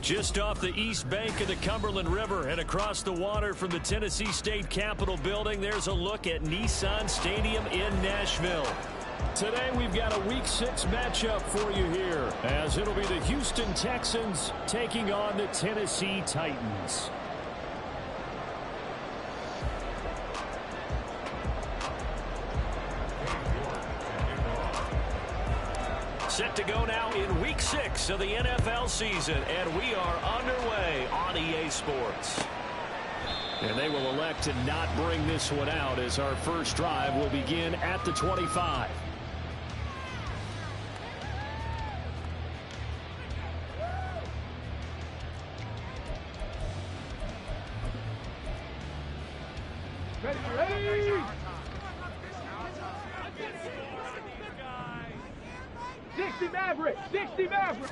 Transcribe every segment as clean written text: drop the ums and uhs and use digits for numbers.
Just off the east bank of the Cumberland River and across the water from the Tennessee State Capitol building, there's a look at Nissan Stadium in Nashville. Today we've got a Week 6 matchup for you here, as it'll be the Houston Texans taking on the Tennessee Titans. Set to go now in Week 6 of the NFL season, and we are underway on EA Sports. And they will elect to not bring this one out, as our first drive will begin at the 25. Ready! Dixie Maverick! Dixie Maverick!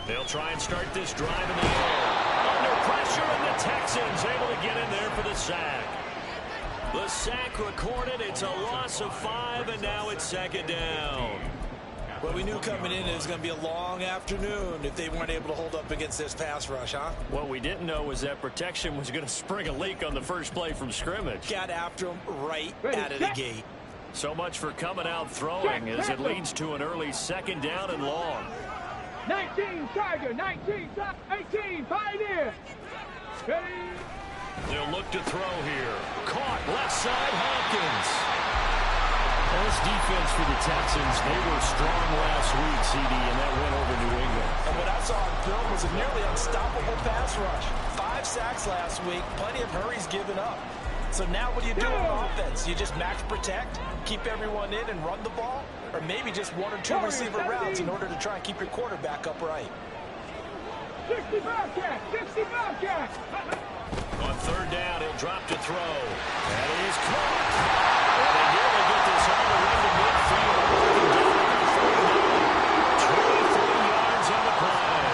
They'll try and start this drive in the air. Under pressure, and the Texans able to get in there for the sack. The sack recorded. It's a loss of 5, and now it's second down. Well, we knew coming in it was going to be a long afternoon if they weren't able to hold up against this pass rush, huh? What we didn't know was that protection was going to spring a leak on the first play from scrimmage. Got after him right out of the gate. So much for coming out throwing, as it leads to an early second down and long. 19 Tiger, 19 18 Pioneer. Ready? They'll look to throw here. Caught left side, Hopkins. Well, this defense for the Texans, they were strong last week, CD, and that went over New England. And what I saw on film was a nearly unstoppable pass rush. 5 sacks last week, plenty of hurries given up. So now what do you do on offense? You just max protect, keep everyone in and run the ball? Or maybe just 1 or 2 receiver routes in order to try and keep your quarterback upright? 60 Bobcat! 60 Bobcat! On third down, he'll drop to throw. That is caught. Well, they nearly get this all the way to midfield. 23 yards on the play.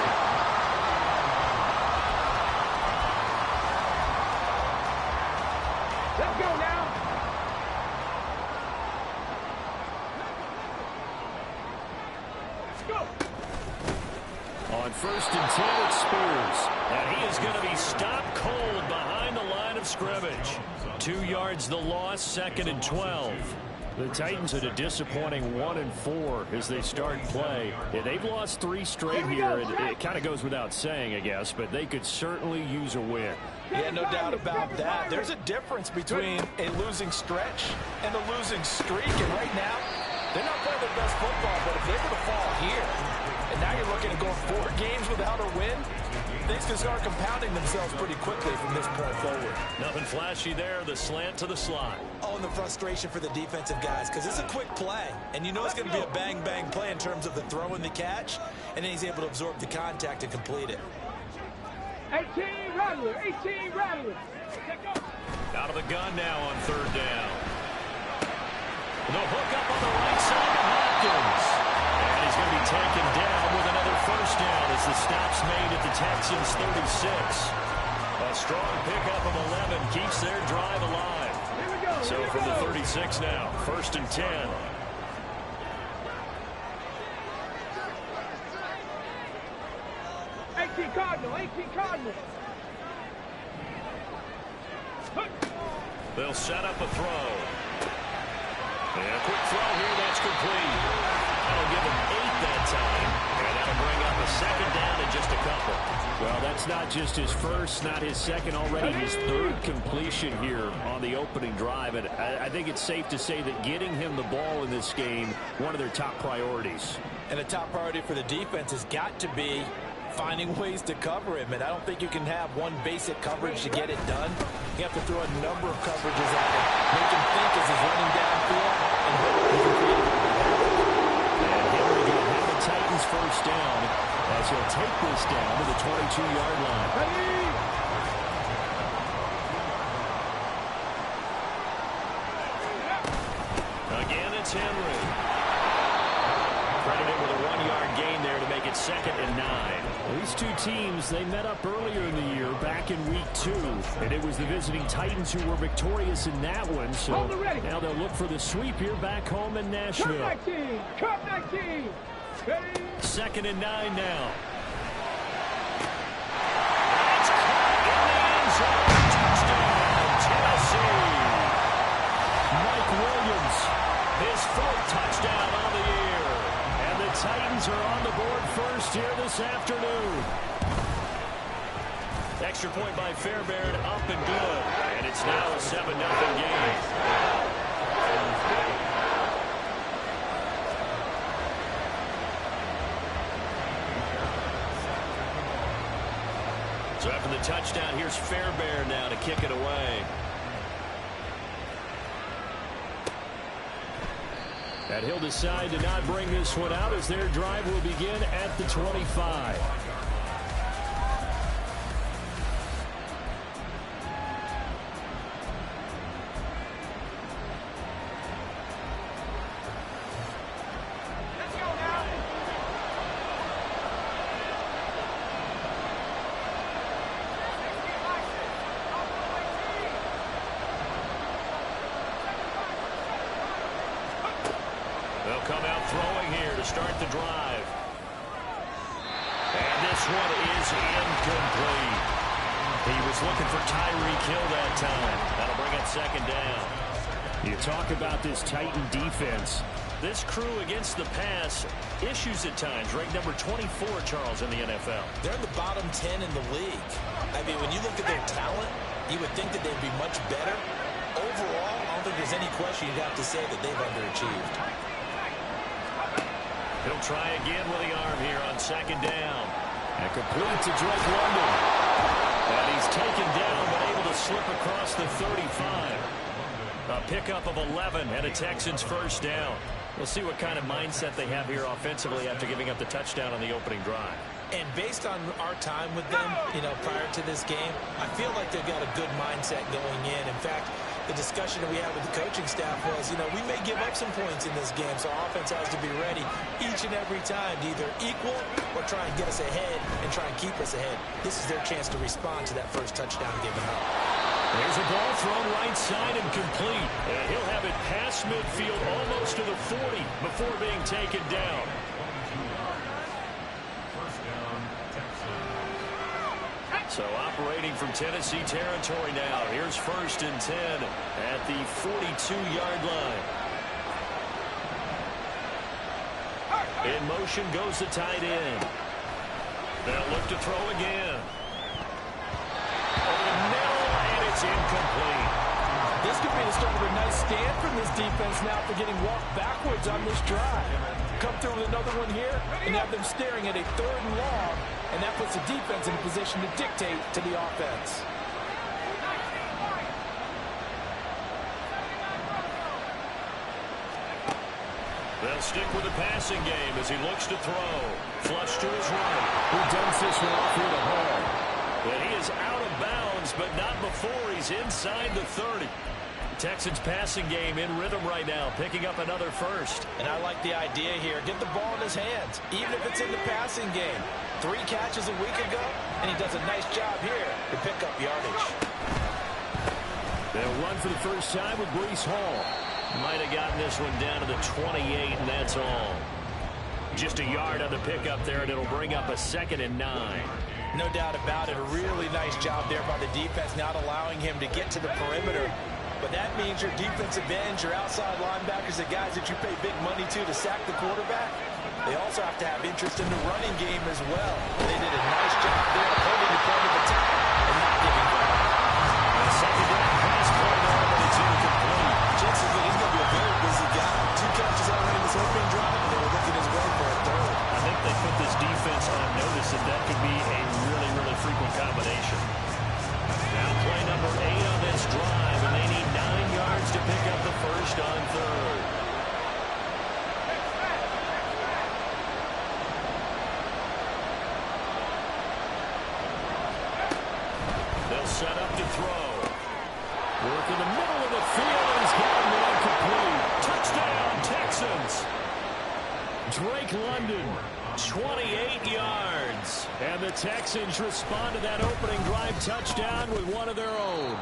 Let's go now! Let's go! On first and 10, it's Spears. And he is going to be stopped cold behind the line of scrimmage. 2 yards the loss, second and 12. The Titans at a disappointing 1-4 as they start play. Yeah, they've lost 3 straight here, and it kind of goes without saying, I guess, but they could certainly use a win. Yeah, no doubt about that. There's a difference between a losing stretch and a losing streak, and right now, they're not playing their best football, but if they were to fall here, and now you're looking to go 4 games without a win, things can start compounding themselves pretty quickly from this point forward. Nothing flashy there, the slant to the slot. Oh, and the frustration for the defensive guys, because it's a quick play, and you know it's going to be a bang-bang play in terms of the throw and the catch, and then he's able to absorb the contact and complete it. 18 Rattler! 18 Rattler! Out of the gun now on third down. The hook up on the right side to Hopkins. And he's going to be taken down with another first down as the stop's made at the Texans' 36. A strong pickup of 11 keeps their drive alive. So from the 36 now, first and 10. 18 Cardinal! 18 Cardinal! They'll set up a throw. And a quick throw here, that's complete. That'll give him 8 that time. And that'll bring up a second down in just a couple. Well, that's not just his first, not his second, already his 3rd completion here on the opening drive. And I think it's safe to say that getting him the ball in this game, one of their top priorities. And the top priority for the defense has got to be finding ways to cover him, and I don't think you can have one basic coverage to get it done. You have to throw a number of coverages at him, make him think as he's running downfield, and hope he can create a And here we go, have the Titans first down as he'll take this down to the 22-yard line. Ready? it's Henry. Credited with a 1-yard gain there to make it 2nd and 9. Well, these two teams, they met up earlier in the year, back in week 2. And it was the visiting Titans who were victorious in that one. So now they'll look for the sweep here back home in Nashville. Cut 19! Cut 19! Ready? 2nd and 9 now. That's caught in the end zone. Touchdown, Tennessee. Mike Williams, his 4th touchdown on the year. And the Titans are on the board first here this afternoon. Extra point by Fairbairn, up and good. And it's now a 7-0 game. So after the touchdown, here's Fairbairn now to kick it away. And he'll decide to not bring this one out as their drive will begin at the 25. They'll come out throwing here to start the drive. And this one is incomplete. He was looking for Tyreek Hill that time. That'll bring up 2nd down. You talk about this Titan defense. This crew against the pass, issues at times. Ranked number 24, Charles, in the NFL. They're in the bottom 10 in the league. I mean, when you look at their talent, you would think that they'd be much better. Overall, I don't think there's any question you'd have to say that they've underachieved. He'll try again with the arm here on 2nd down. And complete to Drake London. And he's taken down, but able to slip across the 35. A pickup of 11 and a Texans 1st down. We'll see what kind of mindset they have here offensively after giving up the touchdown on the opening drive. And based on our time with them, prior to this game, I feel like they've got a good mindset going in. In fact, the discussion that we had with the coaching staff was, we may give up some points in this game, so our offense has to be ready each and every time to either equal or try and get us ahead and try and keep us ahead. This is their chance to respond to that first touchdown given up. There's a ball thrown right side and complete. And he'll have it past midfield almost to the 40 before being taken down. So operating from Tennessee territory now. Here's 1st and 10 at the 42-yard line. In motion goes the tight end. They'll look to throw again. Over the middle, and it's incomplete. This could be the start of a nice stand from this defense now for getting walked backwards on this drive. Come through with another one here and have them staring at a 3rd and long, and that puts the defense in a position to dictate to the offense. They'll stick with the passing game as he looks to throw. Flush to his right. Who dumps this one off here to Hall? But he is out of bounds, but not before he's inside the 30. Texans passing game in rhythm right now, picking up another 1st. And I like the idea here. Get the ball in his hands, even if it's in the passing game. 3 catches a week ago, and he does a nice job here to pick up yardage. They'll run for the first time with Breece Hall. Might have gotten this one down to the 28, and that's all. Just a yard on the pickup there, and it'll bring up a 2nd and 9. No doubt about it. A really nice job there by the defense, not allowing him to get to the perimeter. But that means your defensive ends, your outside linebackers, the guys that you pay big money to sack the quarterback, they also have to have interest in the running game as well. They did a nice job there of holding the point of attack and not giving ground. The 2nd down pass play there, but it's incomplete. Chances that he's going to be a very busy guy. 2 catches already in this opening drive, and they were looking his way for a 3rd. I think they put this defense on notice that that could be a really, really frequent combination. Now play number 8 on this drive, and they need 9 yards to pick up the 1st on 3rd. They'll set up to throw. Work in the middle of the field, and he's got him incomplete. Touchdown, Texas. Drake London, 28 yards. And the Texans respond to that opening drive touchdown with one of their own.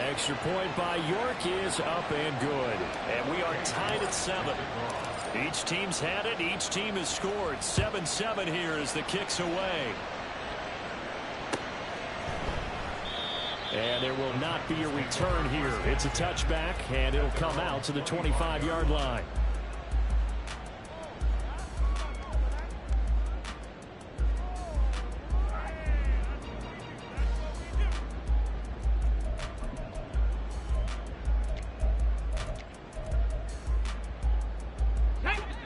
Extra point by York is up and good. And we are tied at 7. Each team's had it. Each team has scored. 7-7 here as the kick's away. And there will not be a return here. It's a touchback, and it'll come out to the 25-yard line.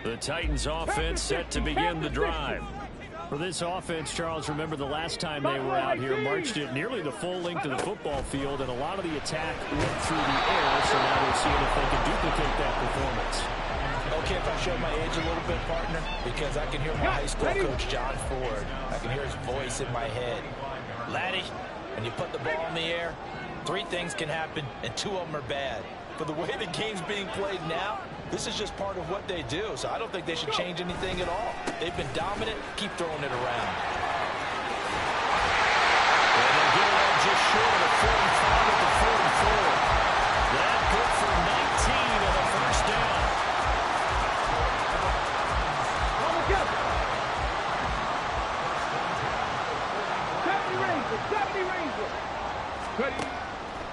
The Titans offense set to begin the drive. For this offense, Charles, remember the last time they were out here, marched it nearly the full length of the football field, and a lot of the attack went through the air, so now they're seeing if they can duplicate that performance. Okay, if I show my age a little bit, partner, because I can hear my high school coach, John Ford. I can hear his voice in my head. Laddie, when you put the ball in the air, 3 things can happen, and 2 of them are bad. For the way the game's being played now, this is just part of what they do, so I don't think they should change anything at all. They've been dominant. Keep throwing it around. And they'll get it out just short of the 45 at the 44. That good for 19 and a first down.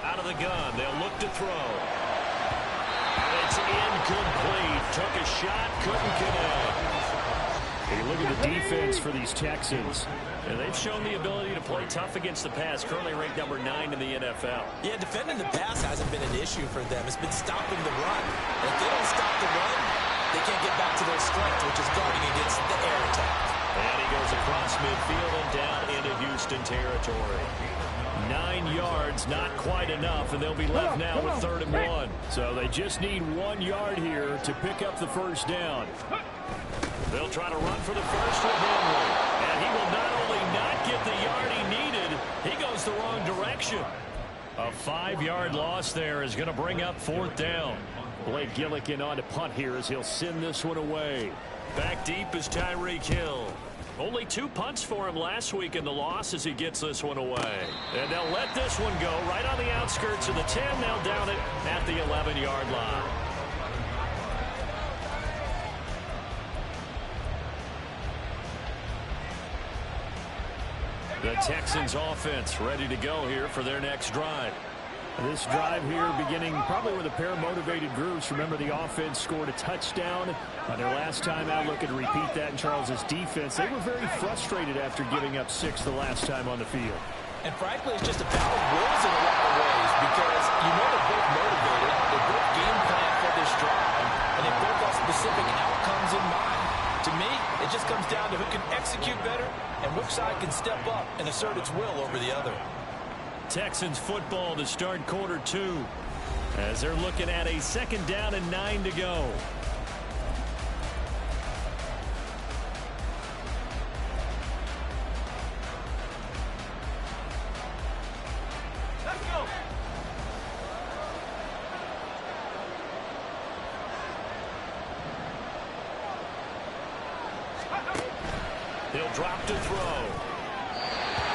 Out of the gun, they'll look to throw. It's incomplete. Took a shot, couldn't connect. Hey, look at the defense for these Texans. And they've shown the ability to play tough against the pass, currently ranked number 9 in the NFL. Yeah, defending the pass hasn't been an issue for them. It's been stopping the run. And if they don't stop the run, they can't get back to their strength, which is guarding against the air attack. And he goes across midfield and down into Houston territory. 9 yards, not quite enough, and they'll be left now with 3rd and 1. So they just need 1 yard here to pick up the first down. They'll try to run for the first with Henry. And he will not only not get the yard he needed, he goes the wrong direction. A 5-yard loss there is going to bring up 4th down. Blake Gillikin on to punt here as he'll send this one away. Back deep is Tyreek Hill. Only 2 punts for him last week in the loss as he gets this one away. And they'll let this one go right on the outskirts of the 10. They'll down it at the 11-yard line. The Texans offense ready to go here for their next drive. This drive here beginning probably with a pair of motivated groups. Remember, the offense scored a touchdown on their last time out. Looking to repeat that in Charles's defense. They were very frustrated after giving up 6 the last time on the field. And frankly, it's just a battle of wills in a lot of ways because you know they're both motivated. They both game plan for this drive, and they both have specific outcomes in mind. To me, it just comes down to who can execute better and which side can step up and assert its will over the other. Texans football to start quarter 2 as they're looking at a 2nd down and 9 to go. Let's go. He'll drop to throw.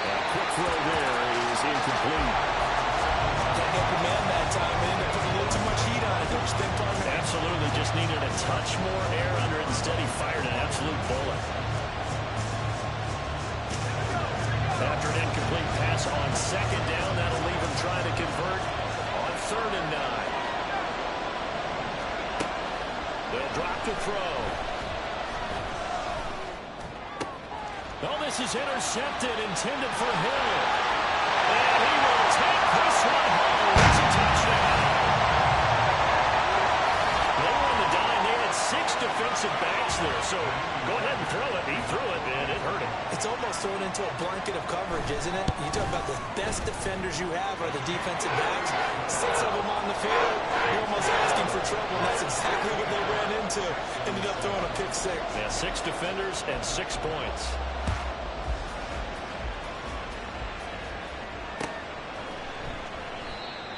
A quick throw there is incomplete. Can't get the man that time, and they put a little too much heat on it, don't you think, partner? Absolutely, just needed a touch more air under it. Instead, he fired an absolute bullet. After an incomplete pass on 2nd down, that'll leave him trying to convert on 3rd and 9. They'll drop to throw. Oh, this is intercepted, intended for Hill. And he will take this one home. It's a touchdown. They were on the dime. They had 6 defensive backs there. So go ahead and throw it. He threw it, and it hurt him. It's almost thrown into a blanket of coverage, isn't it? You talk about the best defenders you have are the defensive backs. 6 of them on the field. You're almost asking for trouble, and that's exactly what they ran into. Ended up throwing a pick 6. Yeah, 6 defenders and 6 points.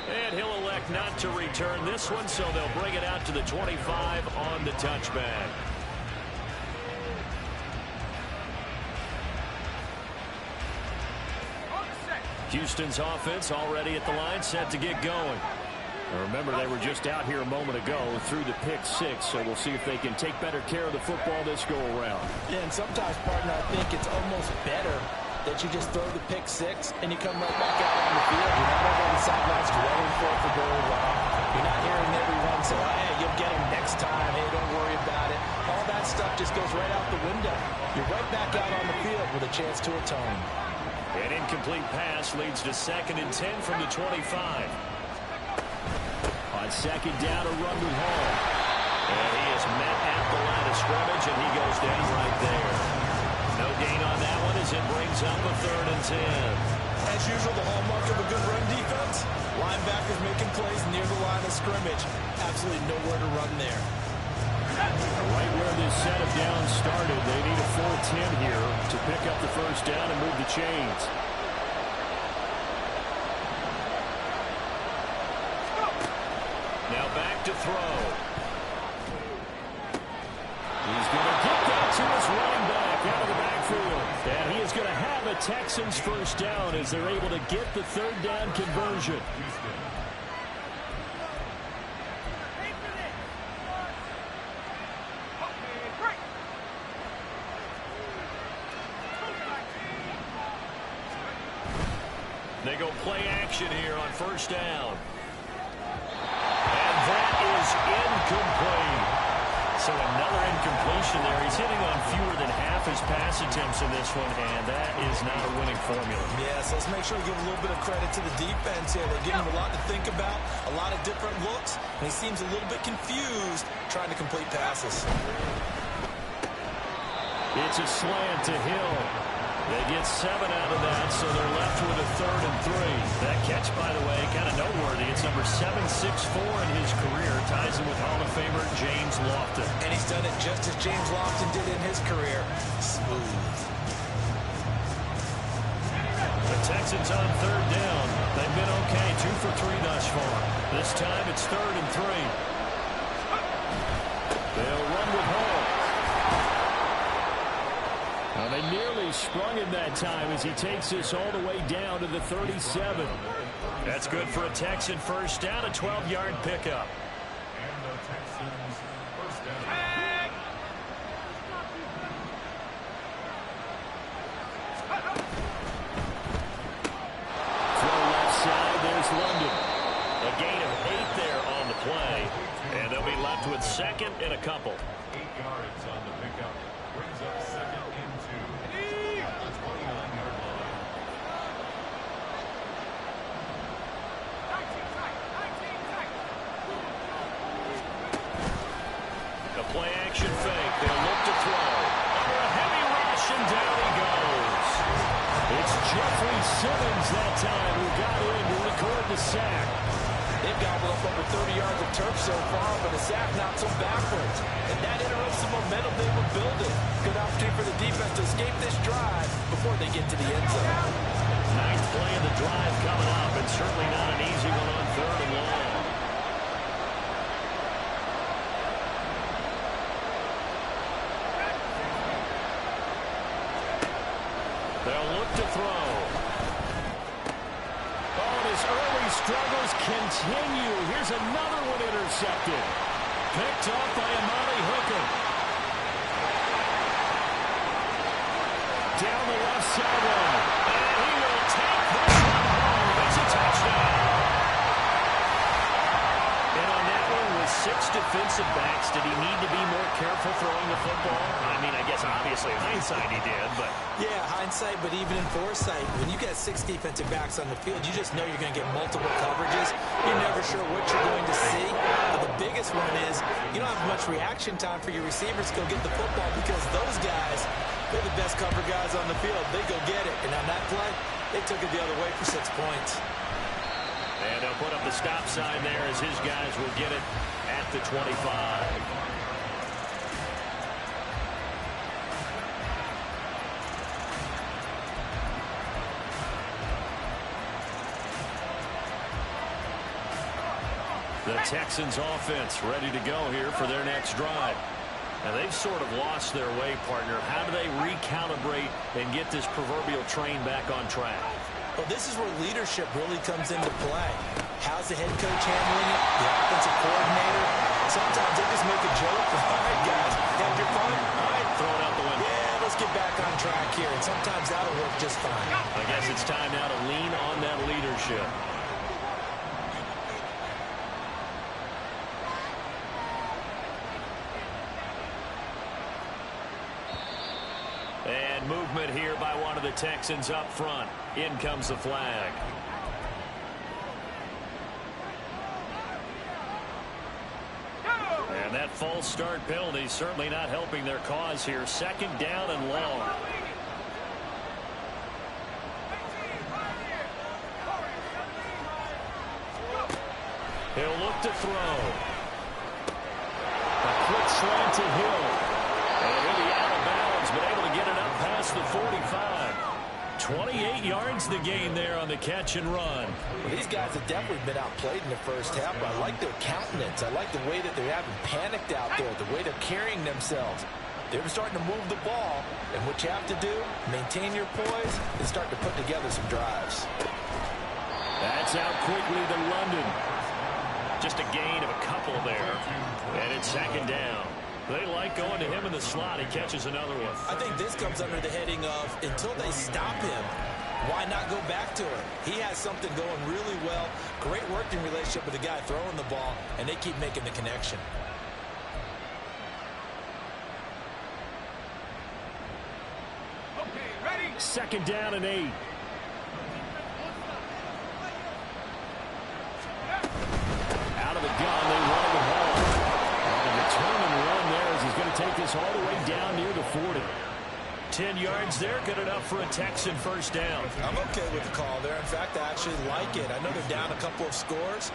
And he'll elect not to return this one, so they'll bring it out to the 25 on the touchback. Houston's offense already at the line, set to get going. Now remember, they were just out here a moment ago through the pick six, so we'll see if they can take better care of the football this go-around. Yeah, and sometimes, partner, I think it's almost better that you just throw the pick six and you come right back out on the field. You're not over on the sidelines dwelling for it for very long. You're not hearing everyone say, oh, hey, you'll get him next time. Hey, don't worry about it. All that stuff just goes right out the window. You're right back out on the field with a chance to atone. An incomplete pass leads to 2nd and 10 from the 25. On 2nd down, a run with Hall. And he is met at the line of scrimmage, and he goes down right there. No gain on that one as it brings up a 3rd and 10. As usual, the hallmark of a good run defense, linebackers making plays near the line of scrimmage. Absolutely nowhere to run there. Right where this set of downs started, they need a 4-10 here to pick up the 1st down and move the chains. Now back to throw. He's going to get that to his running back out of the backfield. And he is going to have a Texans 1st down as they're able to get the 3rd down conversion. They go play action here on 1st down. And that is incomplete. So another incompletion there. He's hitting on fewer than half his pass attempts in this one, and that is not a winning formula. Yes, let's make sure we give a little bit of credit to the defense here. They're giving him a lot to think about, a lot of different looks, and he seems a little bit confused trying to complete passes. It's a slant to Hill. They get 7 out of that, so they're left with a 3rd and 3. That catch, by the way, kind of noteworthy. It's number 764 in his career. Ties him with Hall of Famer James Lofton. And he's done it just as James Lofton did in his career. Smooth. The Texans on 3rd down. They've been okay, 2 for 3 thus far. This time it's 3rd and 3. They'll run with Hall. Well, they nearly sprung him that time as he takes this all the way down to the 37. That's good for a Texan 1st down, a 12-yard pickup. And the Texans 1st down. Throw left side, there's London. A gain of 8 there on the play, and they'll be left with 2nd and a couple. 8 yards on the pickup. Brings up 2nd and 2. At the 29-yard line. The play action fake. They'll look to throw. Under a heavy rush, and down he goes. It's Jeffrey Simmons that time who got in to record the sack. They've gobbled up over 30 yards of turf so far, but the sack knocks them backwards. And that interrupts the momentum they were building. Good opportunity for the defense to escape this drive before they get to the end zone. 9th play of the drive coming up, and certainly not an easy one on 3rd and long. They'll look to throw. Oh, his early struggles continue. Here's another one intercepted. Picked off by Amari Hooker. Down the left sideline. And he will take this one home. It's a touchdown. And on that one, with 6 defensive backs, did he need to be more careful throwing the football? I mean, I guess obviously in hindsight he did, but... Yeah, hindsight, but even in foresight, when you got 6 defensive backs on the field, you just know you're going to get multiple coverages. You're never sure what you're going to see. But the biggest one is you don't have much reaction time for your receivers to go get the football because those guys, they're the best cover guys on the field. They go get it. And on that play, they took it the other way for 6 points. And they'll put up the stop sign there as his guys will get it at the 25. The Texans offense ready to go here for their next drive. And they've sort of lost their way, partner. How do they recalibrate and get this proverbial train back on track? Well, this is where leadership really comes into play. How's the head coach handling it? The offensive coordinator? Sometimes they just make a joke. All right, guys, have your fun. All right, Throw it out the window. yeah, let's get back on track here. And sometimes that'll work just fine. I guess it's time now to lean on that leadership. And movement here by one of the Texans up front. In comes the flag. And that false start penalty certainly not helping their cause here. Second down and long. He'll look to throw. A quick slant to Hill. And he'll be out of bounds, but able to get it up past the 45. 28 yards the gain there on the catch and run. Well, these guys have definitely been outplayed in the first half, but I like their countenance. I like the way that they haven't panicked out there, the way they're carrying themselves. They're starting to move the ball, and what you have to do, maintain your poise and start to put together some drives. That's out quickly to London. Just a gain of a couple there. And it's second down. They like going to him in the slot. He catches another one. I think this comes under the heading of until they stop him, why not go back to him? He has something going really well. Great working relationship with the guy throwing the ball, and they keep making the connection. Okay, ready? Second down and 8. Out of the gun, they run the ball. And a determined run there as he's going to take this all the way down near the 40. 10 yards there, good enough for a Texan first down. I'm okay with the call there. In fact, I actually like it. I know they're down a couple of scores,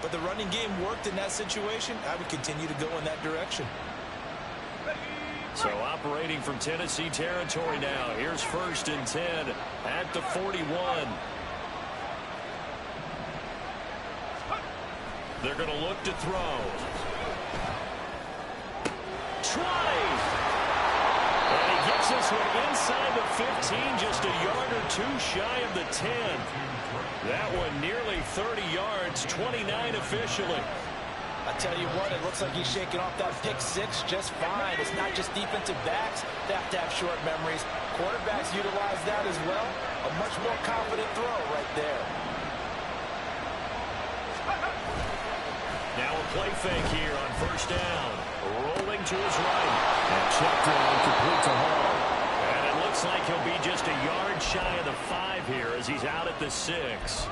but the running game worked in that situation. I would continue to go in that direction. So operating from Tennessee territory now. Here's first and 10 at the 41. They're going to look to throw. Tries. And he gets this one inside the 15, just a yard or two shy of the 10. That one nearly 30 yards, 29 officially. I tell you what, it looks like he's shaking off that pick six just fine. It's not just defensive backs that have to have short memories. Quarterbacks utilize that as well. A much more confident throw right there. Now a play fake here on first down. Rolling to his right. And check down, complete to Hall. And it looks like he'll be just a yard shy of the 5 here as he's out at the 6.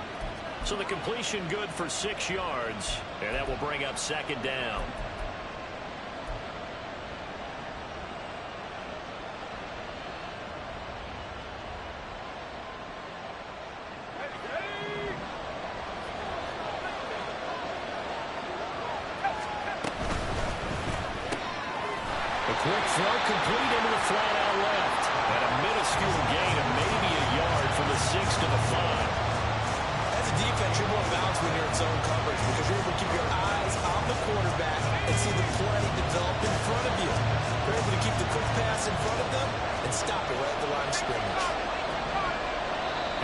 So the completion good for 6 yards. And that will bring up second down. Quick throw complete into the flat out left. And a minuscule gain of maybe a yard from the 6 to the 5. As a defense, you're more balanced when you're in zone coverage because you're able to keep your eyes on the quarterback and see the play develop in front of you. You're able to keep the quick pass in front of them and stop it right at the line of scrimmage.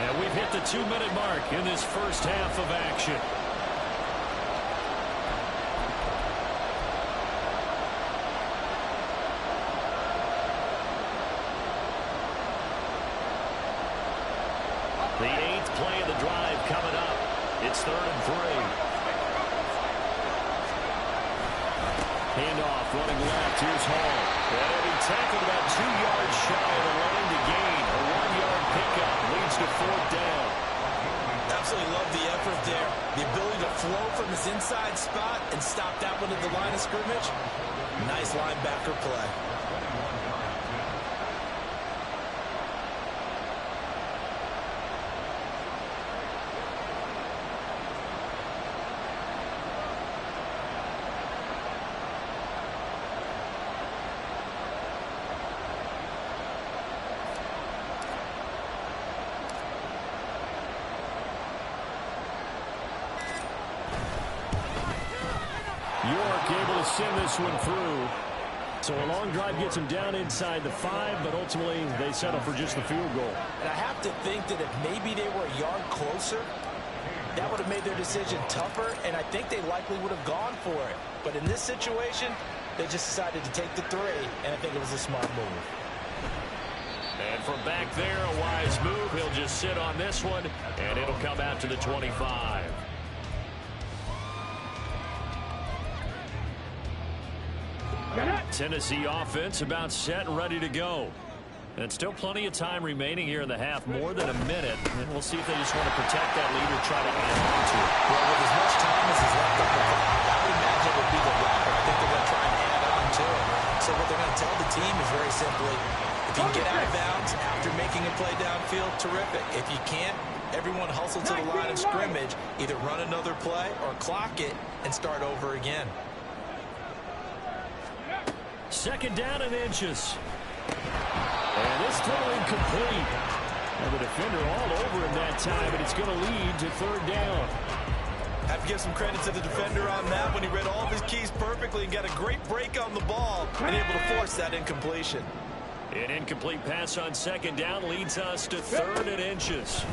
And we've hit the 2-minute mark in this first half of action. The 8th play of the drive coming up. It's 3rd and 3. Handoff running left. Here's Hall. And he tackled about 2 yards shy of the line to gain. A 1-yard pickup leads to 4th down. Absolutely love the effort there. The ability to flow from his inside spot and stop that one at the line of scrimmage. Nice linebacker play. York able to send this one through. So a long drive gets him down inside the 5, but ultimately they settle for just the field goal. And I have to think that if maybe they were a yard closer, that would have made their decision tougher, and I think they likely would have gone for it. But in this situation, they just decided to take the 3, and I think it was a smart move. And from back there, a wise move. He'll just sit on this one, and it'll come out to the 25. Tennessee offense about set and ready to go. And still plenty of time remaining here in the half, more than a minute. And we'll see if they just want to protect that lead or try to add on to it. Well, with as much time as is left on the clock, I would imagine it would be the latter. I think they're going to try and add on to it. So what they're going to tell the team is very simply, if you can get out of bounds after making a play downfield, terrific. If you can't, everyone hustle to the line of scrimmage, either run another play or clock it and start over again. Second down and inches. And this throw incomplete. And the defender all over him that time, and it's going to lead to 3rd down. Have to give some credit to the defender on that when he read all of his keys perfectly and got a great break on the ball and able to force that incompletion. An incomplete pass on 2nd down leads us to 3rd and inches.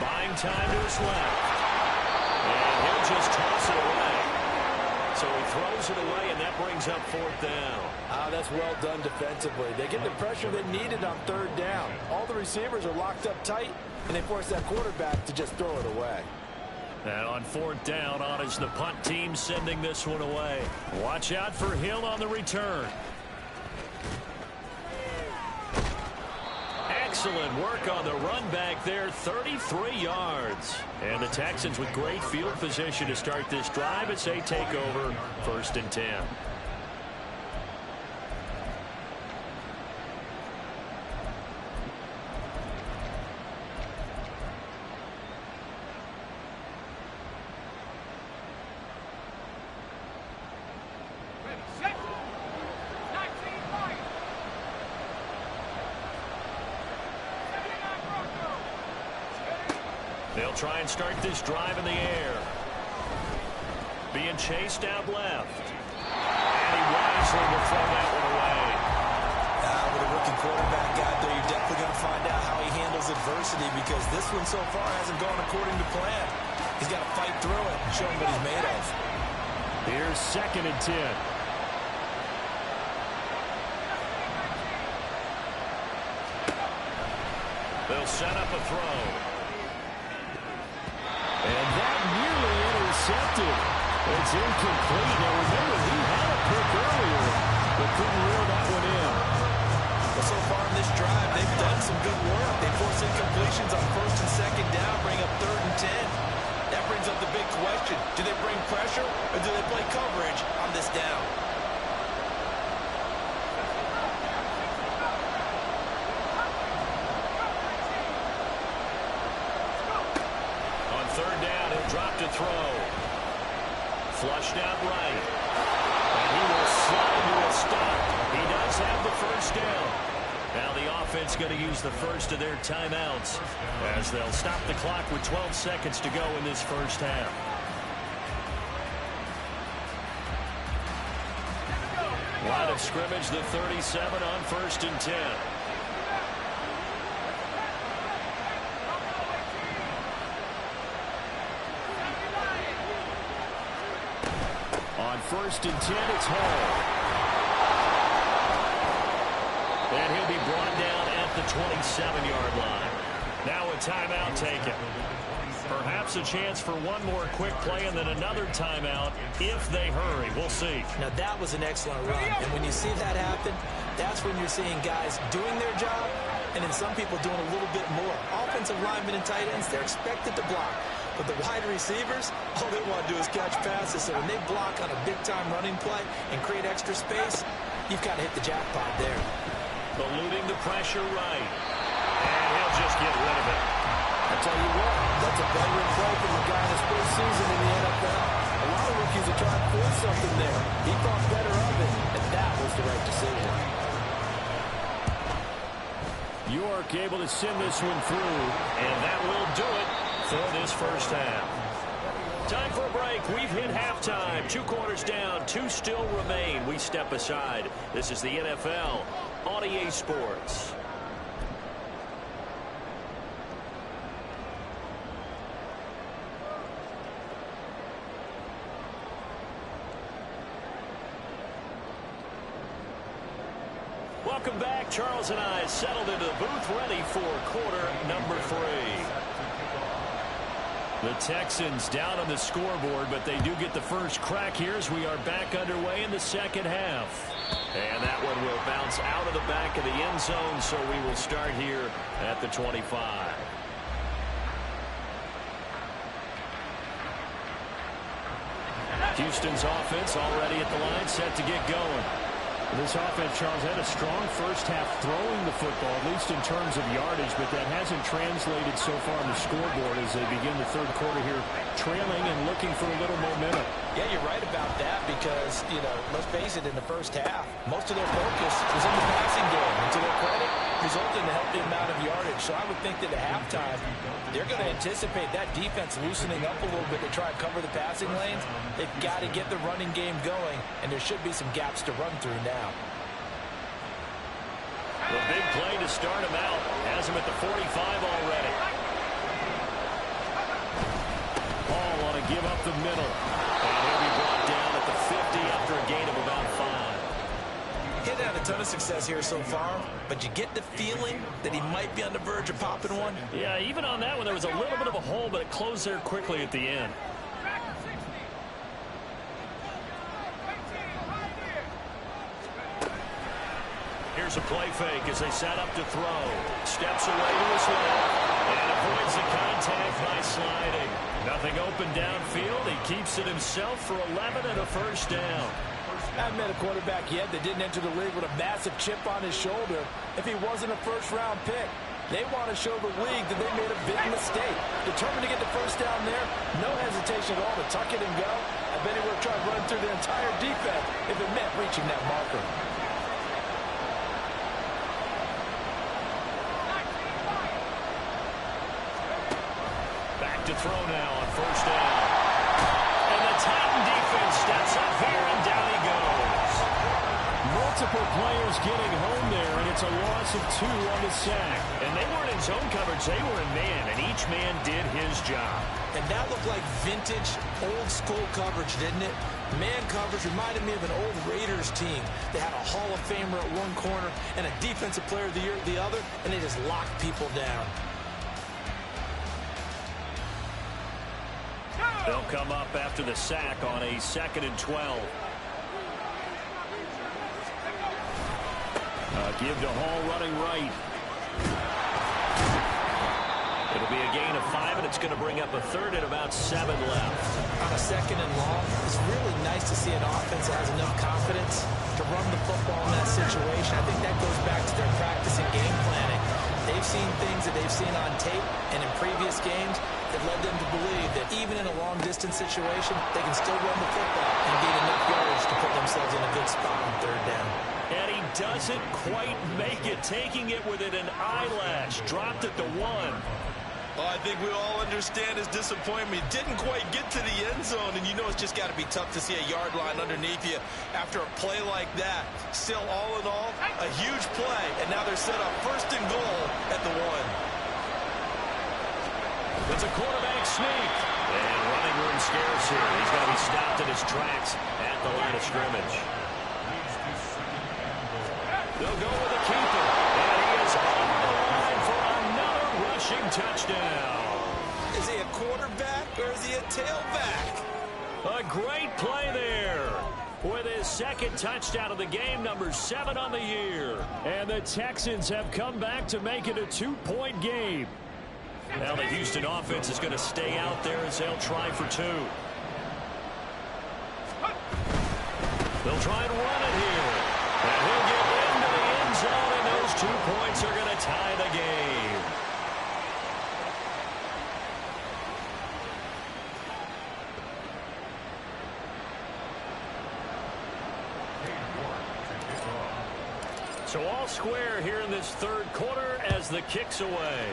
Buying time to his left. And he'll just toss it away. So he throws it away, and that brings up 4th down. That's well done defensively. They get the pressure they needed on 3rd down. All the receivers are locked up tight, and they force that quarterback to just throw it away. And on 4th down, on is the punt team sending this one away. Watch out for Hill on the return. Excellent work on the run back there, 33 yards. And the Texans with great field position to start this drive as they take over 1st and 10. They'll try and start this drive in the air. Being chased out left. And he wisely will throw that one away. With a rookie quarterback out there, you're definitely going to find out how he handles adversity, because this one so far hasn't gone according to plan. He's got to fight through it and show him what he's made of. Here's 2nd and 10. They'll set up a throw. And that nearly intercepted. It's incomplete. Now remember, he had a pick earlier, but couldn't reel that one in. Well, so far in this drive, they've done some good work. They force incompletions on 1st and 2nd down, bring up 3rd and 10. That brings up the big question. Do they bring pressure, or do they play coverage on this down? On 3rd down, he'll drop to throw. Flushed out right. And he will slide to a stop. He does have the 1st down. Now the offense going to use the first of their timeouts as they'll stop the clock with 12 seconds to go in this 1st half. Line of scrimmage, the 37 on 1st and 10. On 1st and 10, it's Hall. And he'll be brought down at the 27-yard line. Now a timeout taken. Perhaps a chance for one more quick play and then another timeout if they hurry. We'll see. Now, that was an excellent run. And when you see that happen, that's when you're seeing guys doing their job and then some people doing a little bit more. Offensive linemen and tight ends, they're expected to block. But the wide receivers, all they want to do is catch passes. So when they block on a big-time running play and create extra space, you've got to hit the jackpot there. Eluding the pressure right. And he'll just get rid of it. I tell you what, that's a veteran play from the guy in his first season in the NFL. A lot of rookies are trying to force something there. He thought better of it, and that was the right decision. York able to send this one through, and that will do it for this 1st half. Time for a break. We've hit halftime. 2 quarters down, 2 still remain. We step aside. This is the NFL on EA Sports. Welcome back. Charles and I settled into the booth ready for quarter number 3. The Texans down on the scoreboard, but they do get the first crack here as we are back underway in the second half. And that one will bounce out of the back of the end zone, so we will start here at the 25. Houston's offense already at the line, set to get going. This offense, Charles, had a strong first half throwing the football, at least in terms of yardage, but that hasn't translated so far on the scoreboard as they begin the third quarter here, trailing and looking for a little momentum. Yeah, you're right about that because, let's face it, in the first half, most of their focus was in the passing game. And to their credit, resulted in a healthy amount of yardage. So I would think that at halftime, they're going to anticipate that defense loosening up a little bit to try and cover the passing lanes. They've got to get the running game going, and there should be some gaps to run through now. The big play to start him out has him at the 45 already. Ball on a give up the middle. And he'll be brought down at the 50 after a gain of about 5. He's had a ton of success here so far, but you get the feeling that he might be on the verge of popping one. Yeah, even on that one, there was a little bit of a hole, but it closed there quickly at the end. Here's a play fake as they set up to throw. Steps away to his left and avoids the contact by sliding. Nothing open downfield. He keeps it himself for 11 and a first down. I haven't met a quarterback yet that didn't enter the league with a massive chip on his shoulder if he wasn't a first-round pick. They want to show the league that they made a big mistake. Determined to get the first down there, no hesitation at all to tuck it and go. I bet he would have tried to run through the entire defense if it meant reaching that marker. Back to throw now on first down. And the Titan defense steps up here, and down he goes. Multiple players getting home there, and it's a loss of 2 on the sack. And they weren't in zone coverage. They were in man, and each man did his job. And that looked like vintage, old-school coverage, didn't it? Man coverage reminded me of an old Raiders team. They had a Hall of Famer at one corner and a Defensive Player of the Year at the other, and they just locked people down. They'll come up after the sack on a 2nd and 12. Give to Hall running right. It'll be a gain of 5, and it's going to bring up a 3rd and about 7 left. On a 2nd and long, it's really nice to see an offense that has enough confidence to run the football in that situation. I think that goes back to their practice and game planning. They've seen things that they've seen on tape and in previous games that led them to believe that even in a long-distance situation, they can still run the football and gain enough yards to put themselves in a good spot on 3rd down. And he doesn't quite make it, taking it within an eyelash. Dropped at the 1. Well, I think we all understand his disappointment. He didn't quite get to the end zone, and you know it's just got to be tough to see a yard line underneath you after a play like that. Still, all in all, a huge play, and now they're set up 1st and goal at the 1. It's a quarterback sneak. And running room scarce here. He's going to be stopped in his tracks at the line of scrimmage. They'll go with a keeper. And he is on the line for another rushing touchdown. Is he a quarterback or is he a tailback? A great play there. With his 2nd touchdown of the game, number 7 on the year. And the Texans have come back to make it a 2-point game. Now the Houston offense is going to stay out there as they'll try for 2. They'll try and run it here. And he'll get into the end zone, and those 2 points are going to tie the game. So all square here in this 3rd quarter as the kick's away.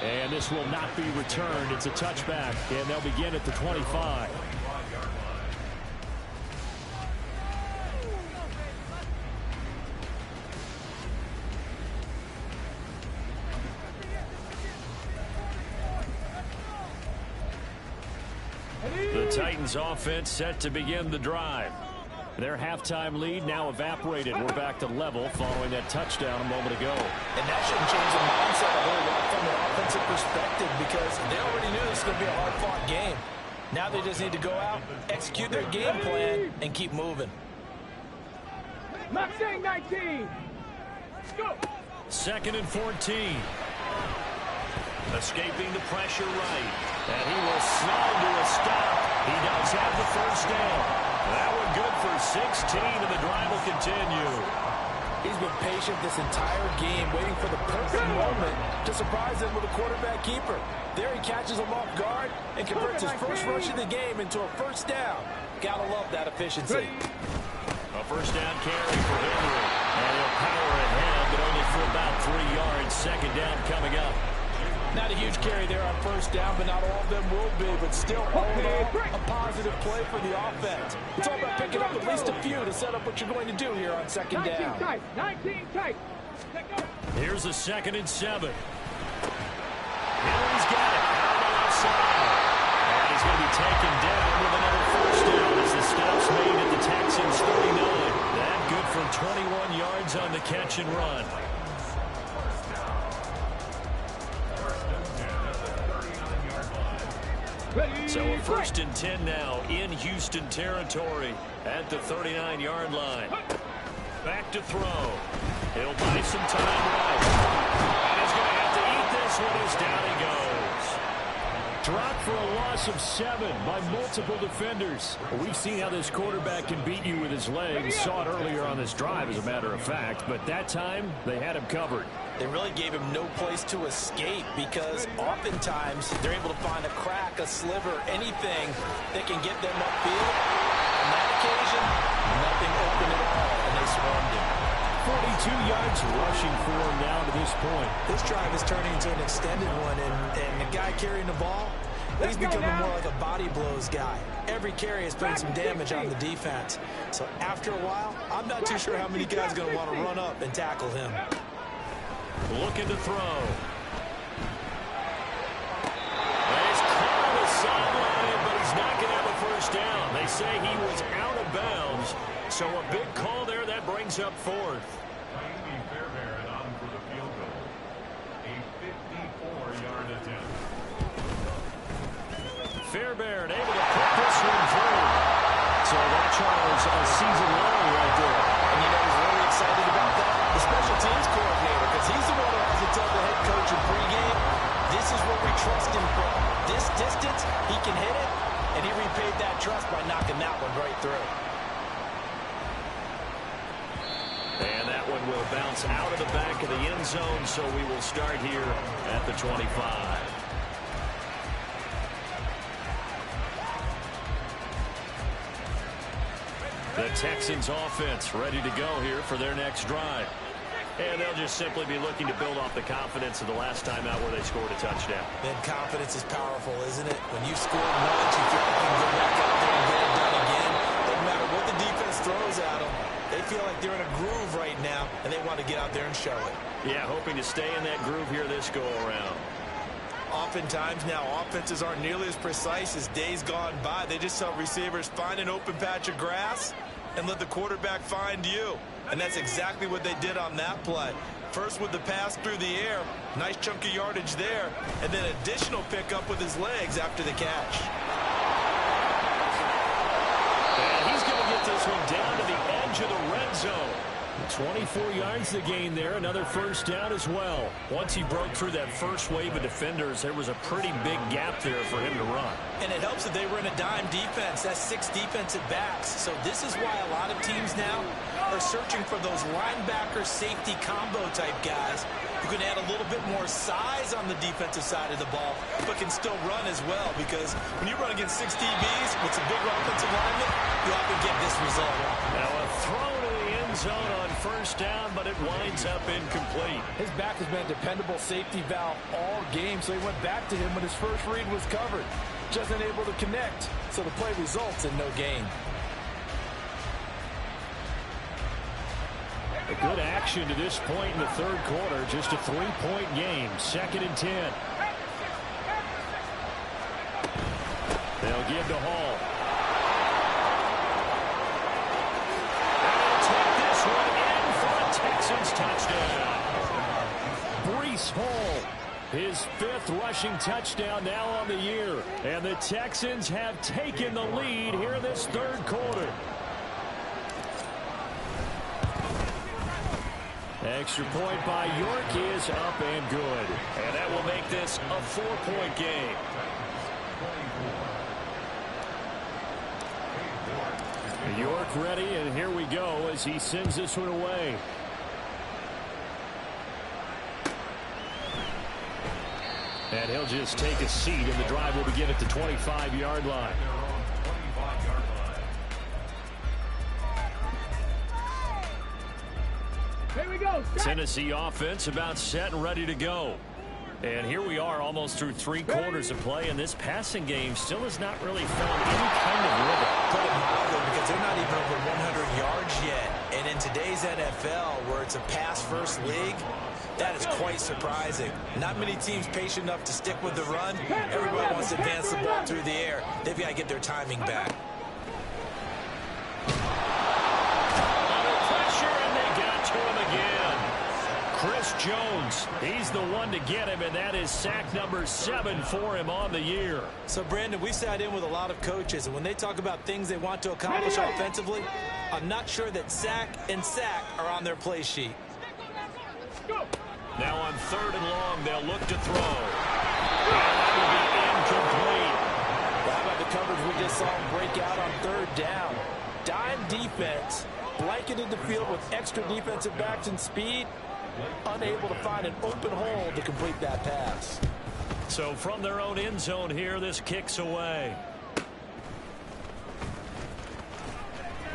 And this will not be returned. It's a touchback, and they'll begin at the 25. The Titans offense set to begin the drive. Their halftime lead now evaporated. We're back to level following that touchdown a moment ago. And that shouldn't change the mindset a whole lot from an offensive perspective because they already knew this was going to be a hard-fought game. Now they just need to go out, execute their game plan, and keep moving. Mustang 19. Go. 2nd and 14. Escaping the pressure right. And he will slide to a stop. He does have the first down. That one good for 16, and the drive will continue. He's been patient this entire game, waiting for the perfect moment to surprise them with a quarterback keeper. There he catches him off guard and converts his first rush of the game into a first down. Gotta love that efficiency. A first down carry for Henry. And he'll power ahead, but only for about 3 yards. 2nd down coming up. Not a huge carry there on first down, but not all of them will be. But still, all in all, a positive play for the offense. It's all about picking up at least a few to set up what you're going to do here on 2nd down. 19 tight. Here's a 2nd and 7. Henry's got it. Out on the side. And he's going to be taken down with another first down as the stop's made at the Texans' 39. That good for 21 yards on the catch and run. So a 1st and 10 now in Houston territory at the 39-yard line. Back to throw. He'll buy some time right. And he's going to have to eat this one as down he goes. Dropped for a loss of 7 by multiple defenders. We've seen how this quarterback can beat you with his legs. Saw it earlier on this drive, as a matter of fact. But that time, they had him covered. They really gave him no place to escape because oftentimes they're able to find a crack, a sliver, anything that can get them upfield. On that occasion, nothing open at all, and they swarmed him. 42 yards rushing for him now to this point. This drive is turning into an extended one, and the guy carrying the ball, he's becoming more like a body blows guy. Every carry is putting some damage on the defense. So after a while, I'm not too sure how many guys are going to want to run up and tackle him. Looking to throw. He's caught on the sideline, but he's not going to have a first down. They say he was out of bounds. So a big call there. That brings up 4th. Fairbairn on for the field goal. A 54-yard attempt. Fairbairn able to put this one through. So that Charles a season long right there. And you know he's really excited about that? The special teams coordinator, because he's the one who has to tell the head coach in pregame, this is what we trust him from. This distance, he can hit it, and he repaid that trust by knocking that one right through. And that one will bounce out of the back of the end zone, so we will start here at the 25. The Texans offense ready to go here for their next drive. And they'll just simply be looking to build off the confidence of the last time out where they scored a touchdown. And confidence is powerful, isn't it? When you score once, you feel like you can go back out there and get it done again. Doesn't matter what the defense throws at them. They feel like they're in a groove right now, and they want to get out there and show it. Yeah, hoping to stay in that groove here this go-around. Oftentimes now, offenses aren't nearly as precise as days gone by. They just help receivers find an open patch of grass and let the quarterback find you. And that's exactly what they did on that play. First with the pass through the air, nice chunk of yardage there, and then additional pickup with his legs after the catch. And he's going to get this one down to the edge of the red zone. 24 yards to gain there, another first down as well. Once he broke through that first wave of defenders, there was a pretty big gap there for him to run. And it helps that they were in a dime defense. That's 6 defensive backs. So this is why a lot of teams now are searching for those linebacker safety combo type guys who can add a little bit more size on the defensive side of the ball, but can still run as well, because when you run against 6 DBs with some bigger offensive linemen, you often get this result. Now a throw to the end zone on first down, but it winds up incomplete. His back has been a dependable safety valve all game, so he went back to him when his first read was covered. Just unable to connect, so the play results in no gain. A good action to this point in the third quarter. Just a 3-point game. 2nd and 10. They'll give to Hall. this hole. His 5th rushing touchdown now on the year. And the Texans have taken the lead here in this 3rd quarter. Extra point by York is up and good. And that will make this a 4-point game. York ready, and here we go as he sends this one away. And he'll just take a seat, and the drive will begin at the 25-yard line. Here we go. Tennessee offense about set and ready to go. And here we are almost through 3 quarters of play, and this passing game still has not really found any kind of rhythm. Put it mildly, because they're not even over 100 yards yet. And in today's NFL, where it's a pass-first league, that is quite surprising. Not many teams patient enough to stick with the run. Everybody wants to advance the ball through the air. They've got to get their timing back. Under pressure, and they got to him again. Chris Jones, he's the one to get him, and that is sack number 7 for him on the year. So, Brandon, we sat in with a lot of coaches, and when they talk about things they want to accomplish offensively, I'm not sure that sack and sack are on their play sheet. Now on 3rd and long, they'll look to throw. And that will be incomplete. How about the coverage we just saw him break out on 3rd down? Dime defense, blanketed the field with extra defensive backs and speed, unable to find an open hole to complete that pass. So from their own end zone here, this kicks away.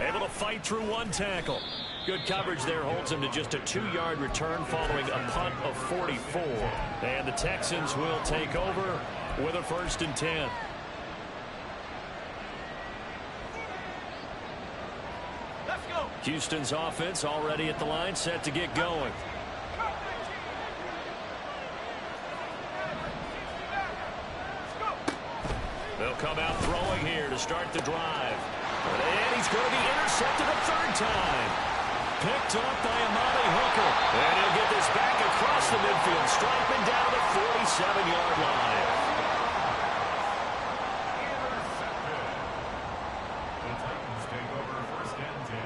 Able to fight through 1 tackle. Good coverage there holds him to just a 2-yard return following a punt of 44. And the Texans will take over with a 1st and 10. Let's go. Houston's offense already at the line, set to get going. They'll come out throwing here to start the drive. And he's going to be intercepted a 3rd time. Picked off by Amani Hooker. And he'll get this back across the midfield, striping down the 47-yard line. The Titans take over 1st and 10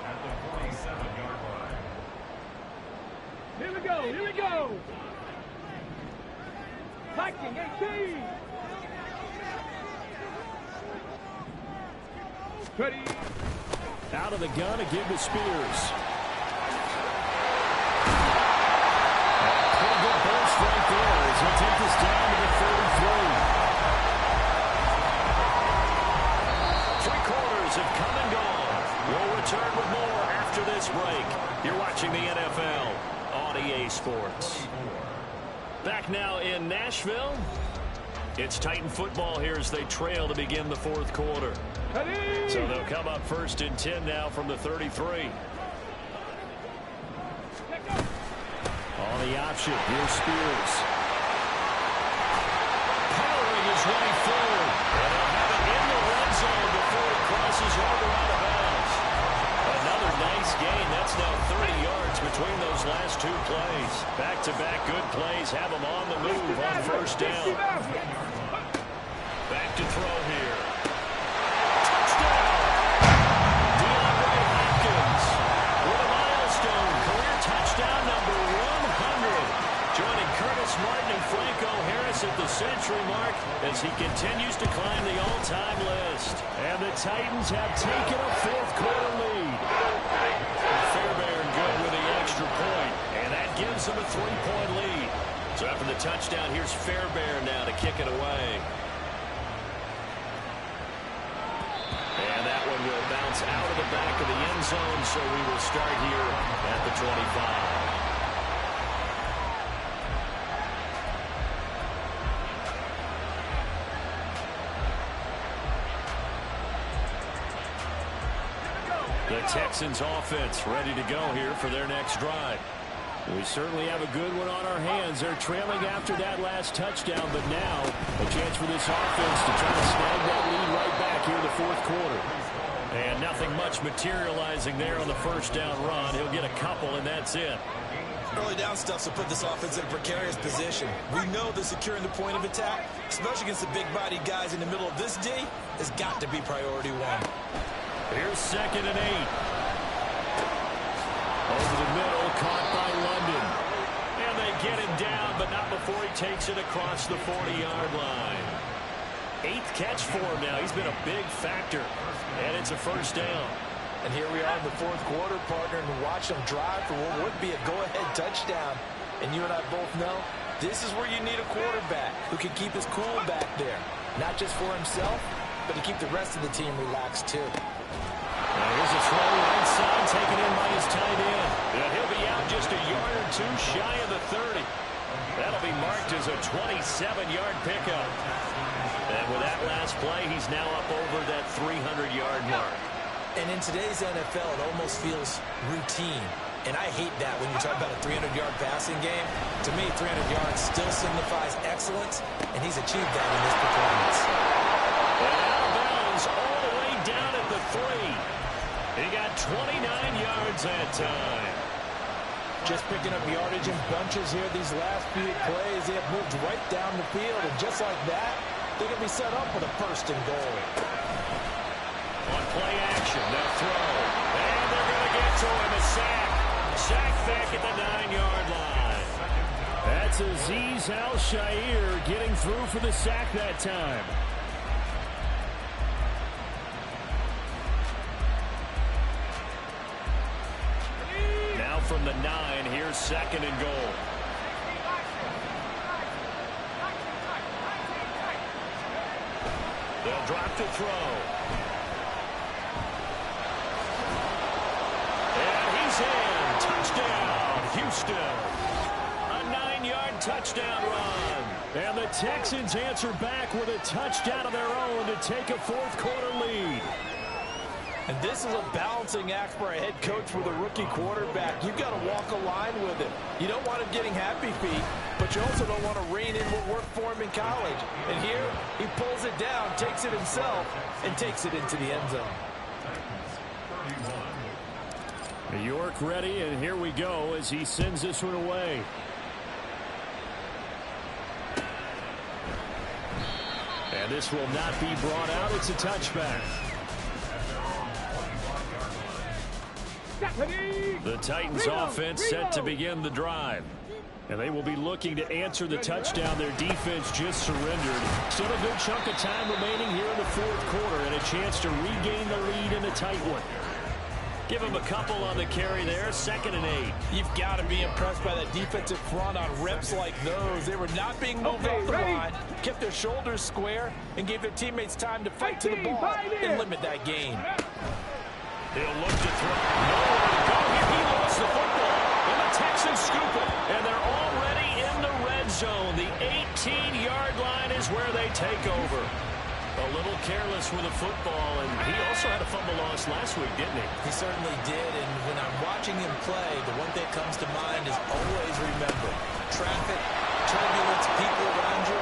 at the 47-yard line. Here we go. Here we go. Viking 18. Ready. Out of the gun, a give to Spears. Pretty good burst right there as he'll take this down to the 33. 3 quarters have come and gone. We'll return with more after this break. You're watching the NFL on EA Sports. Back now in Nashville. It's Titan football here as they trail to begin the 4th quarter. So they'll come up 1st and 10 now from the 33. On the option, here's Spears. Powering his way forward. And they'll have it in the red zone before it crosses over out of bounds. Another nice gain. That's now 30 yards between those last 2 plays. Back-to-back good plays have them on the move on 1st down. Back to throw here. Touchdown number 100. Joining Curtis Martin and Franco Harris at the century mark as he continues to climb the all-time list. And the Titans have taken a 4th quarter lead. Fairbairn good with the extra point, and that gives them a 3-point lead. So after the touchdown, here's Fairbairn now to kick it away. And that one will bounce out of the back of the end zone, so we will start here at the 25. The Texans offense ready to go here for their next drive. We certainly have a good one on our hands. They're trailing after that last touchdown, but now a chance for this offense to try to snag that lead right back here in the 4th quarter. And nothing much materializing there on the 1st down run. He'll get a couple, and that's it. Early down stuffs will put this offense in a precarious position. We know that securing the point of attack, especially against the big-bodied guys in the middle of this D, has got to be priority one. Here's 2nd and 8. Over the middle, caught by London. And they get him down, but not before he takes it across the 40-yard line. 8th catch for him now. He's been a big factor. And it's a first down. And here we are in the 4th quarter, partner, and watch them drive for what would be a go-ahead touchdown. And you and I both know this is where you need a quarterback who can keep his cool back there. Not just for himself, but to keep the rest of the team relaxed, too. Now here's a throw right side, taken in by his tight end. And he'll be out just a yard or two shy of the 30. That'll be marked as a 27-yard pickup. And with that last play, he's now up over that 300-yard mark. And in today's NFL, it almost feels routine. And I hate that when you talk about a 300-yard passing game. To me, 300 yards still signifies excellence, and he's achieved that in this performance. And out of bounds all the way down at the 3. He got 29 yards that time. Just picking up yardage in bunches here these last few plays. They have moved right down the field, and just like that, they're going to be set up with a 1st and goal. On play action, they'll throw. And they're going to get to him. A sack. Sack back at the 9-yard line. That's Azeez Al-Shaair getting through for the sack that time. Now from the 9, here's 2nd and goal. They'll drop to throw. In. Touchdown, Houston. A 9-yard touchdown run. And the Texans answer back with a touchdown of their own to take a 4th quarter lead. And this is a balancing act for a head coach with a rookie quarterback. You've got to walk a line with him. You don't want him getting happy feet, but you also don't want to rein in what worked for him in college. And here, he pulls it down, takes it himself, and takes it into the end zone. York ready, and here we go as he sends this one away. And this will not be brought out. It's a touchback. The Titans offense set to begin the drive. And they will be looking to answer the touchdown their defense just surrendered. Still a good chunk of time remaining here in the 4th quarter and a chance to regain the lead in a tight one. Give him a couple on the carry there. 2nd and 8. You've got to be impressed by that defensive front on reps like those. They were not being moved off the line, kept their shoulders square, and gave their teammates time to fight to the ball and limit that gain. He'll look to throw. Nowhere to go here. He lost the football. And the Texans scoop it. And they're already in the red zone. The 18-yard line is where they take over. A little careless with the football, and he also had a fumble loss last week, didn't he? He certainly did, and when I'm watching him play, the one thing that comes to mind is always remember, traffic, turbulence, people around you,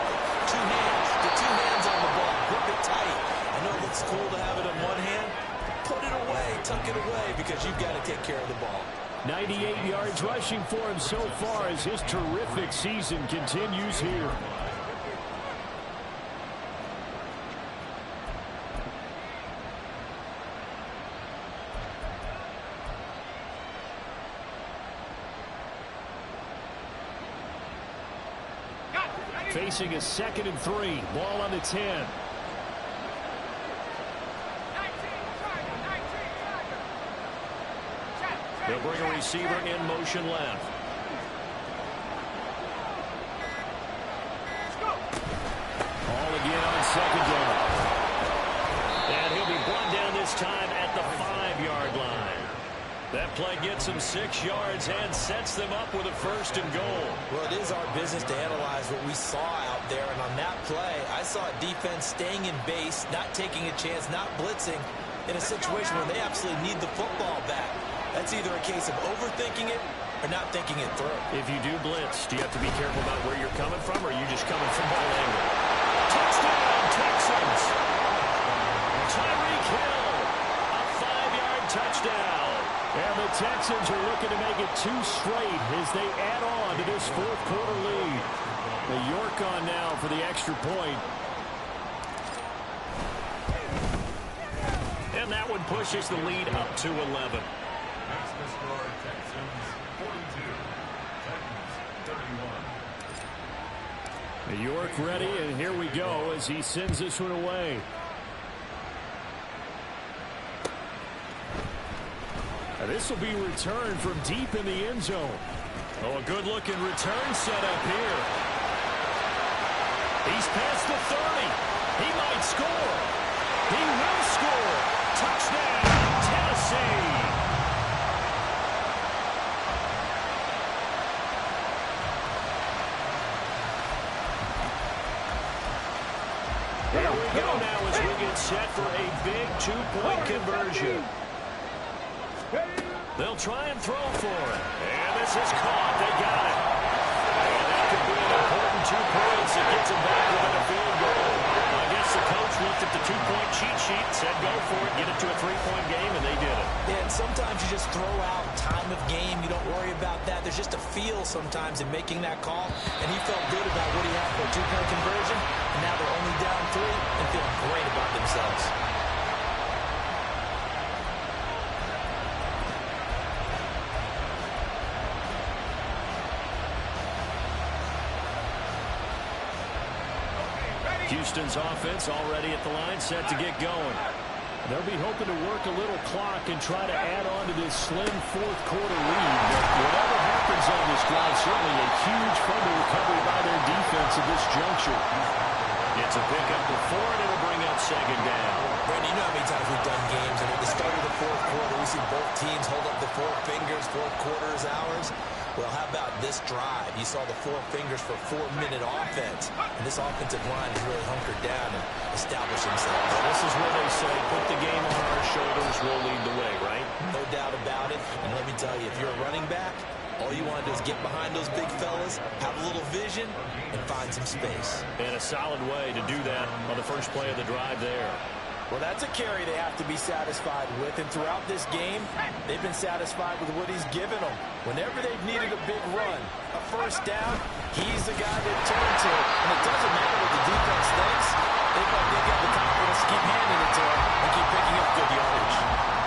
2 hands, the 2 hands on the ball, grip it tight. I know it looks cool to have it in one hand. Put it away, tuck it away, because you've got to take care of the ball. 98 yards rushing for him so far as his terrific season continues here. Facing a 2nd and 3. Ball on the 10. They'll bring a receiver in motion left. Ball again on 2nd down. And he'll be brought down this time at the 5-yard line. That play gets them 6 yards and sets them up with a 1st and goal. Well, it is our business to analyze what we saw out there. And on that play, I saw a defense staying in base, not taking a chance, not blitzing in a situation where they absolutely need the football back. That's either a case of overthinking it or not thinking it through. If you do blitz, do you have to be careful about where you're coming from, or are you just coming from all angle? Touchdown, Texans! Tyreek Hill, a 5-yard touchdown. And the Texans are looking to make it 2 straight as they add on to this fourth quarter lead. The York on now for the extra point. And that one pushes the lead up to 11. Makes the score Texans 42, Titans 31. York ready, and here we go as he sends this one away. Now this will be returned from deep in the end zone. Oh, a good-looking return set up here. He's past the 30. He might score. He will score. Touchdown, Tennessee. Here we go now as we get set for a big 2-point conversion. They'll try and throw for it. And this is caught. They got it. And that could be an important 2 points. It gets them back within a field goal. I guess the coach looked at the 2-point cheat sheet, said go for it, get it to a 3-point game, and they did it. Yeah, and sometimes you just throw out time of game. You don't worry about that. There's just a feel sometimes in making that call, and he felt good about what he had for a 2-point conversion, and now they're only down 3 and feeling great about themselves. Houston's offense already at the line, set to get going. They'll be hoping to work a little clock and try to add on to this slim fourth quarter lead. But whatever happens on this drive, certainly a huge fumble recovery by their defense at this juncture. It's a pickup of 4, and it'll bring up second down. Brandon, you know how many times we've done games, and at the start of the fourth quarter, we see both teams hold up the 4 fingers, fourth quarter is ours. Well, how about this drive? You saw the 4 fingers for 4-minute offense, and this offensive line has really hunkered down and established themselves. Well, this is where they say, put the game on our shoulders, we'll lead the way, right? No doubt about it, and let me tell you, if you're a running back, all you want to do is get behind those big fellas, have a little vision, and find some space. And a solid way to do that on the first play of the drive there. Well, that's a carry they have to be satisfied with, and throughout this game, they've been satisfied with what he's given them. Whenever they've needed a big run, a first down, he's the guy they turn to, and it doesn't matter what the defense thinks. They've got the confidence to keep handing it to him and keep picking up good yardage.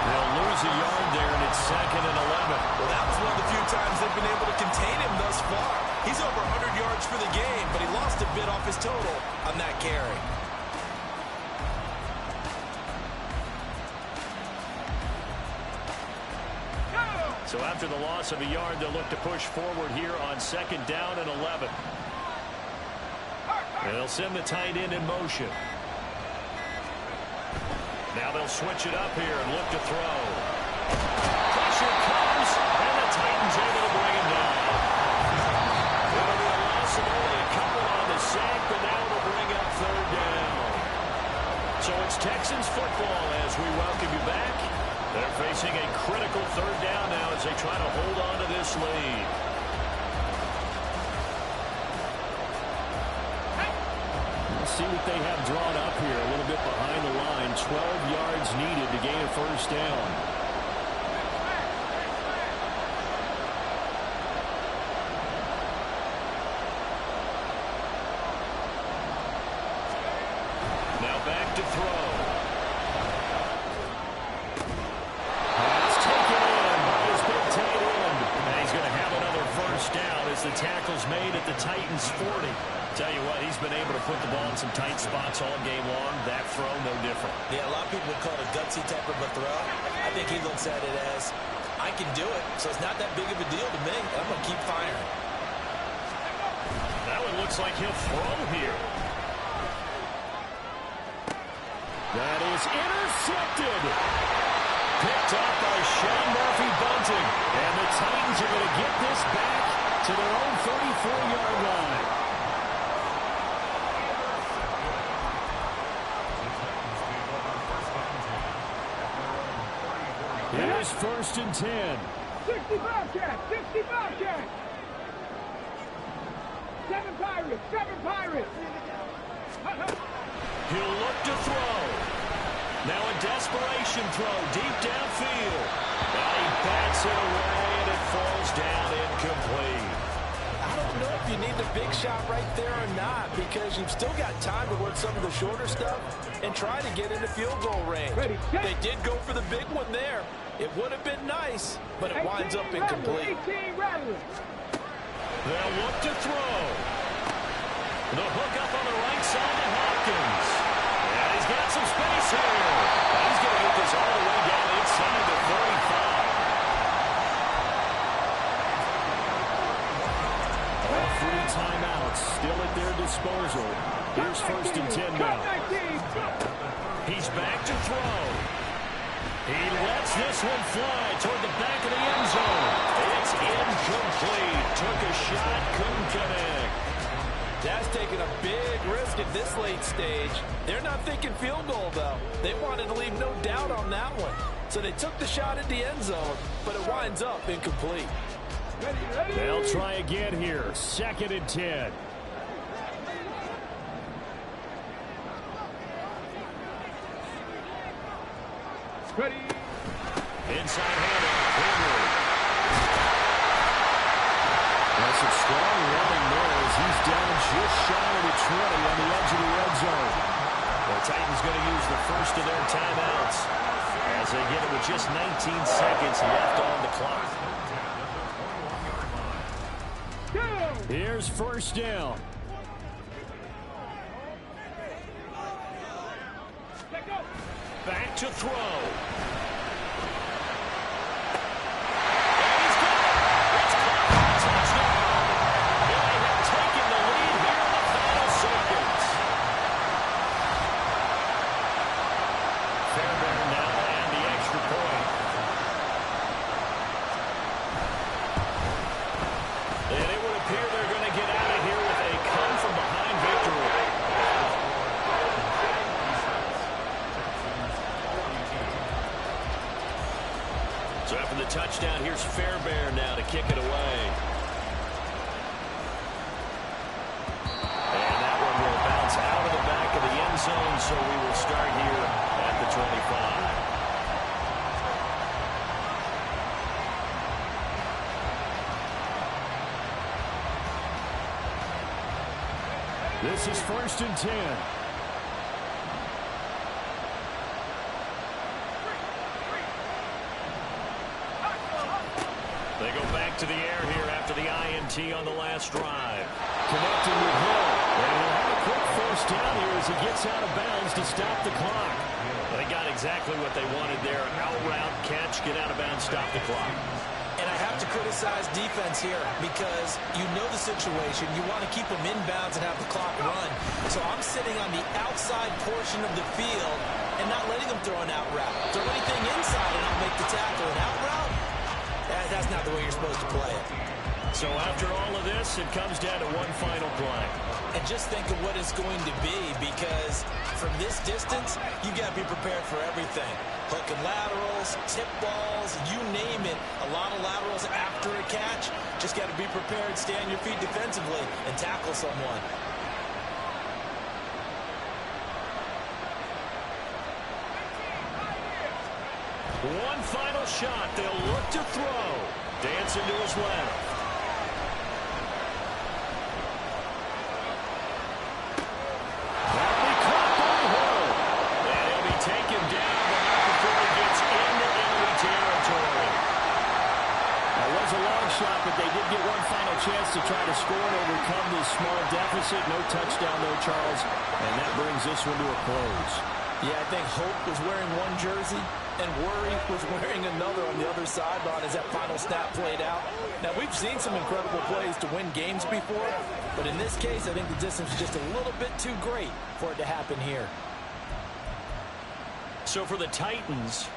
They'll lose a yard there, and it's 2nd and 11. Well, that was one of the few times they've been able to contain him thus far. He's over 100 yards for the game, but he lost a bit off his total on that carry. So after the loss of a yard, they'll look to push forward here on 2nd down and 11. And they'll send the tight end in motion. Now they'll switch it up here and look to throw. Pressure comes, and the Titans able to bring him down. That'll be a loss of only a couple on the sack, but now it'll bring up 3rd down. So it's Texans football as we welcome you back. They're facing a critical 3rd down now as they try to hold on to this lead. Let's see what they have drawn up here. A little bit behind the line. 12 yards needed to gain a first down. Now back to throw. The tackle's made at the Titans 40. Tell you what, he's been able to put the ball in some tight spots all game long. That throw, no different. Yeah, a lot of people would call it a gutsy type of a throw. I think he looks at it as, I can do it, so it's not that big of a deal to me. I'm going to keep firing. That one looks like he'll throw here. That is intercepted. Picked up by Sean Murphy-Bunting. And the Titans are going to get this back to their own 34-yard line. It is 1st and 10. 65 catch, 65 catch. 7 Pirates, 7 Pirates. He'll look to throw. Now a desperation throw deep downfield. Now he bats it away, and it falls down incomplete. I don't know if you need the big shot right there or not, because you've still got time to work some of the shorter stuff and try to get into field goal range. They did go for the big one there. It would have been nice, but it winds up incomplete. They'll look to throw. The hook up on the right side to Hopkins. And he's got some space here. He's going to get this all the way down inside the 35. All 3 timeouts still at their disposal. Here's 1st and 10 now. He's back to throw. He lets this one fly toward the back of the end zone. It's incomplete. Took a shot, couldn't connect. That's taking a big risk at this late stage. They're not thinking field goal, though. They wanted to leave no doubt on that one. So they took the shot at the end zone, but it winds up incomplete. They'll try again here. 2nd and 10. Ready. Inside handoff. Henry. That's some strong running there as he's down just shy of the 20 on the edge of the red zone. The Titans going to use the first of their timeouts as they get it with just 19 seconds left on the clock. Here's 1st down. Back to throw. And he's got it. It's caught. Touchdown. And they have taken the lead here in the final seconds. Fairbairn now and the extra point. And it would appear they're going to get out of here with a come-from-behind victory. So after the touchdown, here's Fairbairn now to kick it away. And that one will bounce out of the back of the end zone, so we will start here at the 25. This is 1st and 10. They go back to the air here after the INT on the last drive. Connecting with Hill. And he'll have a quick 1st down here as he gets out of bounds to stop the clock. They got exactly what they wanted there. Out route, catch, get out of bounds, stop the clock. And I have to criticize defense here because you know the situation. You want to keep them inbounds and have the clock run. So I'm sitting on the outside portion of the field and not letting them throw an out route. Throw anything inside and I'll make the tackle. An out route? That's not the way you're supposed to play it. So after all of this, it comes down to one final play. And just think of what it's going to be, because from this distance, you got to be prepared for everything. Hook and laterals, tip balls, you name it. A lot of laterals after a catch. Just got to be prepared, stay on your feet defensively, and tackle someone. One final shot. They'll look to throw. Dancing to his left. That'll be caught by Hill. And he'll be taken down, but not before he gets into enemy territory. That was a long shot, but they did get one final chance to try to score and overcome this small deficit. No touchdown, though, Charles. And that brings this one to a close. Yeah, I think Hope was wearing one jersey and Worry was wearing another on the other sideline as that final snap played out. Now, we've seen some incredible plays to win games before, but in this case, I think the distance is just a little bit too great for it to happen here. So for the Titans,